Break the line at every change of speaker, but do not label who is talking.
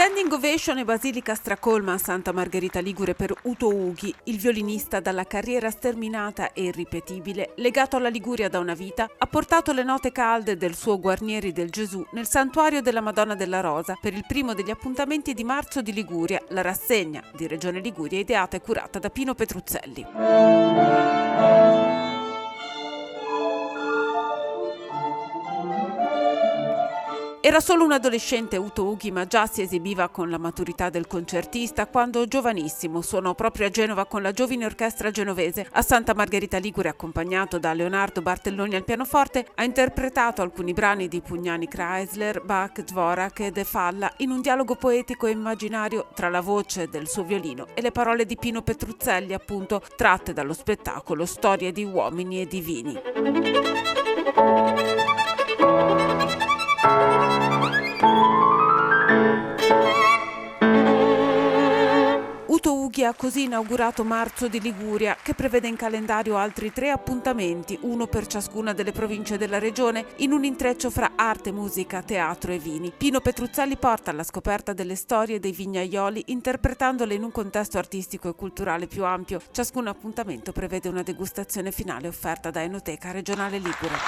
Standing ovation e basilica stracolma a Santa Margherita Ligure per Uto Ughi, il violinista dalla carriera sterminata e irripetibile, legato alla Liguria da una vita, ha portato le note calde del suo Guarnieri del Gesù nel santuario della Madonna della Rosa per il primo degli appuntamenti di marzo di Liguria, la rassegna di Regione Liguria ideata e curata da Pino Petruzzelli. Era solo un adolescente Uto Ughi, ma già si esibiva con la maturità del concertista quando, giovanissimo, suonò proprio a Genova con la giovine orchestra genovese. A Santa Margherita Ligure, accompagnato da Leonardo Bartelloni al pianoforte, ha interpretato alcuni brani di Pugnani Chrysler, Bach, Dvorak e De Falla in un dialogo poetico e immaginario tra la voce del suo violino e le parole di Pino Petruzzelli, appunto tratte dallo spettacolo Storie di uomini e divini. Uto Ughi ha così inaugurato Marzo di Liguria, che prevede in calendario altri 3 appuntamenti, uno per ciascuna delle province della regione, in un intreccio fra arte, musica, teatro e vini. Pino Petruzzelli porta alla scoperta delle storie dei vignaioli, interpretandole in un contesto artistico e culturale più ampio. Ciascun appuntamento prevede una degustazione finale offerta da Enoteca Regionale Ligure.